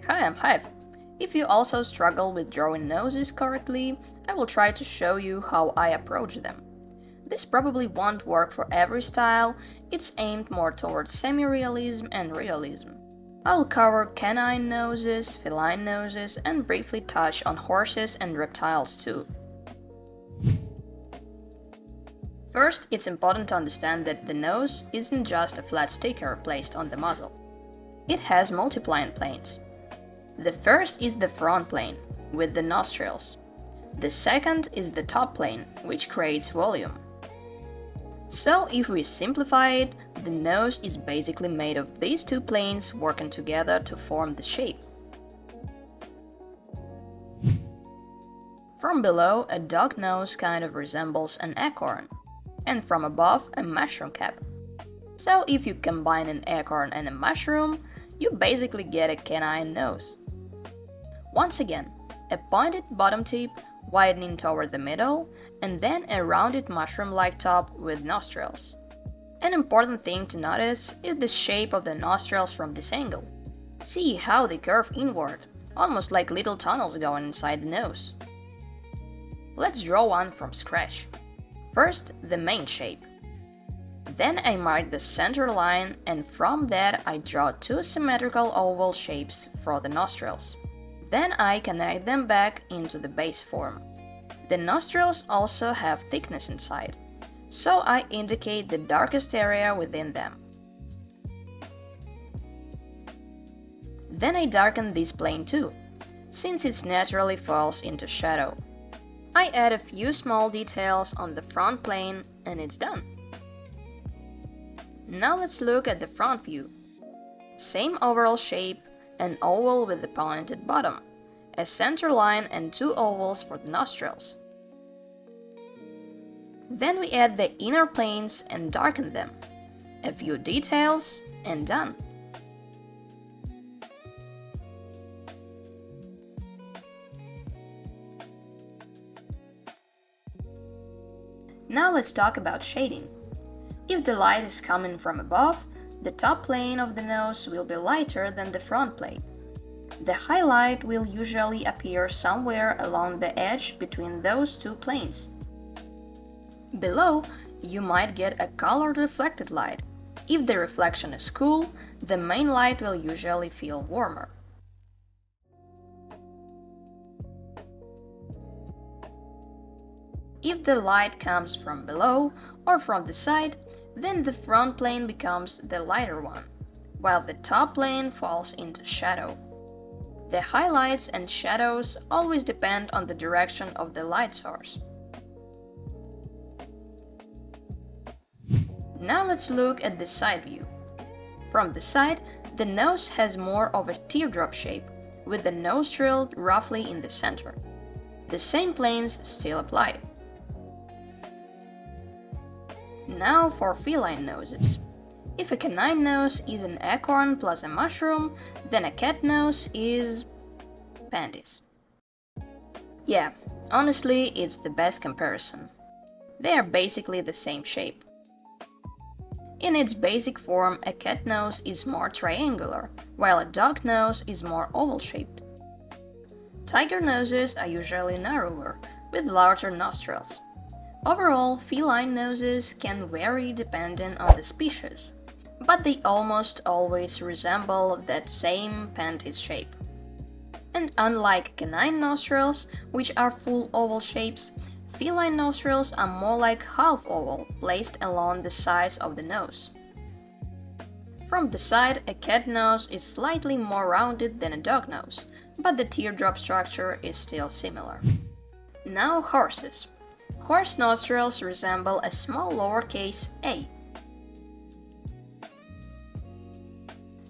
Hi, I'm Hive. If you also struggle with drawing noses correctly, I will try to show you how I approach them. This probably won't work for every style, it's aimed more towards semi-realism and realism. I'll cover canine noses, feline noses, and briefly touch on horses and reptiles too. First, it's important to understand that the nose isn't just a flat sticker placed on the muzzle. It has multiple planes. The first is the front plane, with the nostrils. The second is the top plane, which creates volume. So if we simplify it, the nose is basically made of these two planes working together to form the shape. From below, a dog nose kind of resembles an acorn, and from above, a mushroom cap. So if you combine an acorn and a mushroom, you basically get a canine nose. Once again, a pointed bottom tip widening toward the middle, and then a rounded mushroom-like top with nostrils. An important thing to notice is the shape of the nostrils from this angle. See how they curve inward, almost like little tunnels going inside the nose. Let's draw one from scratch. First, the main shape. Then I mark the center line, and from that I draw two symmetrical oval shapes for the nostrils. Then I connect them back into the base form. The nostrils also have thickness inside, so I indicate the darkest area within them. Then I darken this plane too, since it naturally falls into shadow. I add a few small details on the front plane and it's done. Now let's look at the front view. Same overall shape, an oval with the pointed bottom, a center line and two ovals for the nostrils. Then we add the inner planes and darken them. A few details and done. Now let's talk about shading. If the light is coming from above, the top plane of the nose will be lighter than the front plane. The highlight will usually appear somewhere along the edge between those two planes. Below, you might get a colored reflected light. If the reflection is cool, the main light will usually feel warmer. If the light comes from below or from the side, then the front plane becomes the lighter one, while the top plane falls into shadow. The highlights and shadows always depend on the direction of the light source. Now let's look at the side view. From the side, the nose has more of a teardrop shape, with the nostril roughly in the center. The same planes still apply. Now for feline noses. If a canine nose is an acorn plus a mushroom, then a cat nose is panties. Yeah, honestly, it's the best comparison. They are basically the same shape. In its basic form, a cat nose is more triangular, while a dog nose is more oval-shaped. Tiger noses are usually narrower, with larger nostrils. Overall, feline noses can vary depending on the species, but they almost always resemble that same panties shape. And unlike canine nostrils, which are full oval shapes, feline nostrils are more like half oval, placed along the sides of the nose. From the side, a cat nose is slightly more rounded than a dog nose, but the teardrop structure is still similar. Now horses. Horse nostrils resemble a small lowercase a.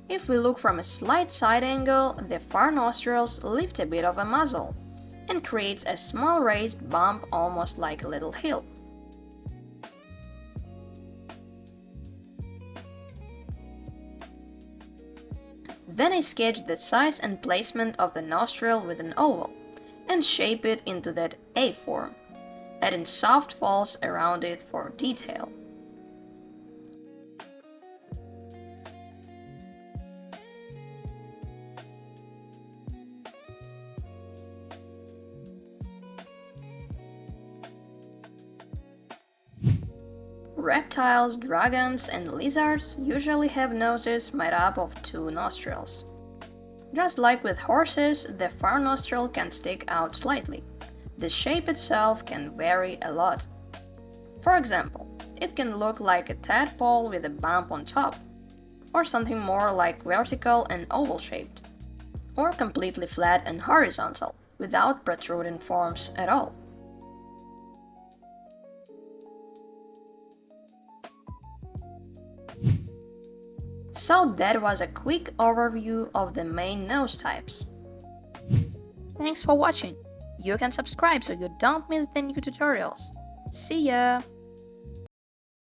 If we look from a slight side angle, the far nostrils lift a bit of a muzzle and creates a small raised bump almost like a little hill. Then I sketch the size and placement of the nostril with an oval and shape it into that A form, adding soft folds around it for detail. Reptiles, dragons, and lizards usually have noses made up of two nostrils. Just like with horses, the far nostril can stick out slightly. The shape itself can vary a lot. For example, it can look like a tadpole with a bump on top, or something more like vertical and oval-shaped, or completely flat and horizontal, without protruding forms at all. So that was a quick overview of the main nose types. Thanks for watching. You can subscribe so you don't miss the new tutorials. See ya!